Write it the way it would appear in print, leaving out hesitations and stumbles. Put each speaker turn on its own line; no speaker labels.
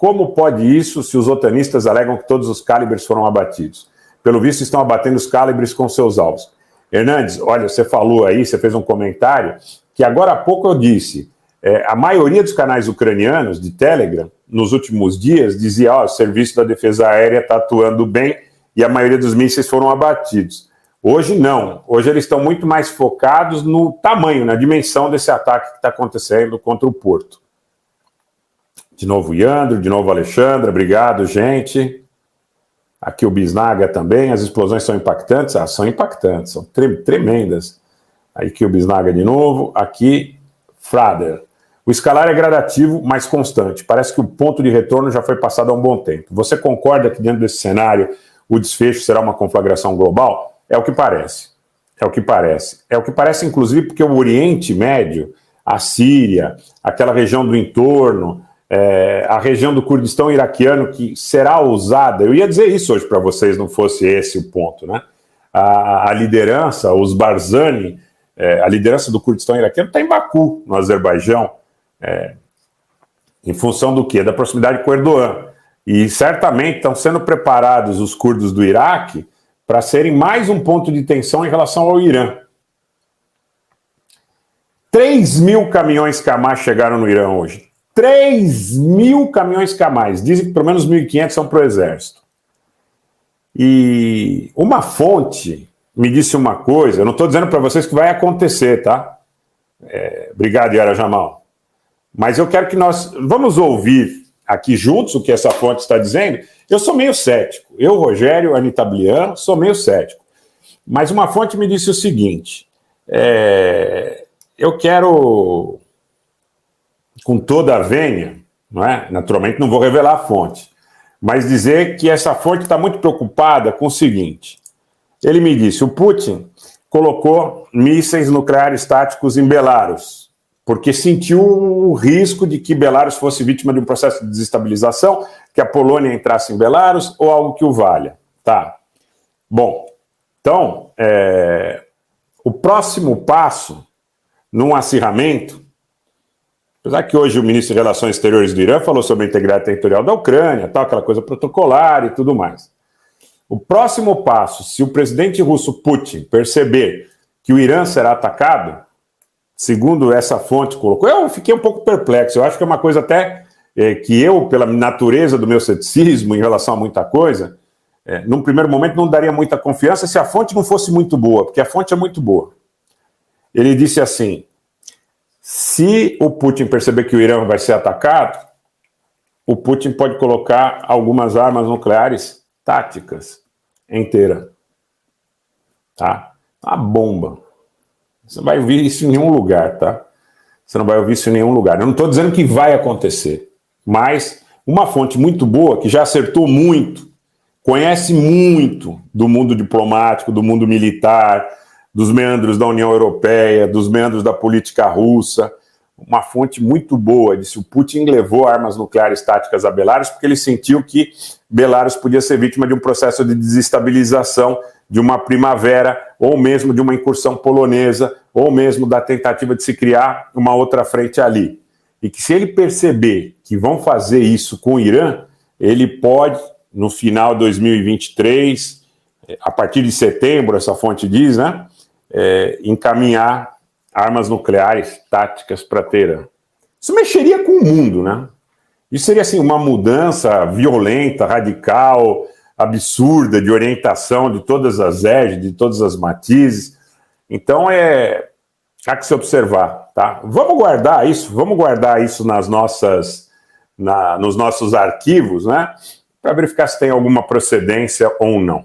como pode isso se os otanistas alegam que todos os calibres foram abatidos? Pelo visto, estão abatendo os calibres com seus alvos. Hernandes, olha, você falou aí, você fez um comentário, que agora há pouco eu disse, a maioria dos canais ucranianos de Telegram, nos últimos dias, dizia, o serviço da defesa aérea está atuando bem e a maioria dos mísseis foram abatidos. Hoje não, hoje eles estão muito mais focados no tamanho, na dimensão desse ataque que está acontecendo contra o porto. De novo, Iandro, de novo, Alexandra, obrigado, gente. Aqui o Bisnaga também, as explosões são impactantes? São impactantes, são tremendas. Aqui o Bisnaga de novo, aqui, Frader. O escalar é gradativo, mas constante. Parece que o ponto de retorno já foi passado há um bom tempo. Você concorda que dentro desse cenário o desfecho será uma conflagração global? É o que parece. É o que parece. É o que parece, inclusive, porque o Oriente Médio, a Síria, aquela região do entorno, a região do Kurdistão iraquiano, que será usada, eu ia dizer isso hoje para vocês, não fosse esse o ponto, né? A liderança, os Barzani, a liderança do Kurdistão iraquiano está em Baku, no Azerbaijão, em função do quê? Da proximidade com Erdogan. E certamente estão sendo preparados os curdos do Iraque para serem mais um ponto de tensão em relação ao Irã. 3.000 caminhões Kamaz chegaram no Irã hoje. 3.000 caminhões Kamaz. Dizem que pelo menos 1.500 são para o exército. E uma fonte me disse uma coisa, eu não estou dizendo para vocês que vai acontecer, tá? Obrigado, Yara Jamal. Mas eu quero que nós vamos ouvir aqui juntos o que essa fonte está dizendo. Eu sou meio cético. Eu, Rogério Anitablian, sou meio cético. Mas uma fonte me disse o seguinte, eu quero, com toda a vênia, não é? Naturalmente não vou revelar a fonte, mas dizer que essa fonte está muito preocupada com o seguinte. Ele me disse, o Putin colocou mísseis nucleares táticos em Belarus, porque sentiu o risco de que Belarus fosse vítima de um processo de desestabilização, que a Polônia entrasse em Belarus ou algo que o valha. Tá. Bom, então, o próximo passo num acirramento, apesar que hoje o ministro de Relações Exteriores do Irã falou sobre a integridade territorial da Ucrânia, tal, aquela coisa protocolar e tudo mais. O próximo passo, se o presidente russo Putin perceber que o Irã será atacado, segundo essa fonte colocou, eu fiquei um pouco perplexo, eu acho que é uma coisa até que eu, pela natureza do meu ceticismo em relação a muita coisa, num primeiro momento não daria muita confiança se a fonte não fosse muito boa, porque a fonte é muito boa. Ele disse assim, se o Putin perceber que o Irã vai ser atacado, o Putin pode colocar algumas armas nucleares táticas inteira. Tá? Uma bomba. Você não vai ouvir isso em nenhum lugar, tá? Você não vai ouvir isso em nenhum lugar. Eu não estou dizendo que vai acontecer, mas uma fonte muito boa, que já acertou muito, conhece muito do mundo diplomático, do mundo militar, dos meandros da União Europeia, dos meandros da política russa, uma fonte muito boa, disse o Putin levou armas nucleares táticas a Belarus porque ele sentiu que Belarus podia ser vítima de um processo de desestabilização, de uma primavera, ou mesmo de uma incursão polonesa, ou mesmo da tentativa de se criar uma outra frente ali. E que se ele perceber que vão fazer isso com o Irã, ele pode, no final de 2023, a partir de setembro, essa fonte diz, né, encaminhar armas nucleares táticas para Teherã. Isso mexeria com o mundo, né? Isso seria assim, uma mudança violenta, radical, absurda de orientação de todas as égides, de todas as matizes. Então há que se observar, tá? Vamos guardar isso nas nossas, nos nossos arquivos, né? Para verificar se tem alguma procedência ou não.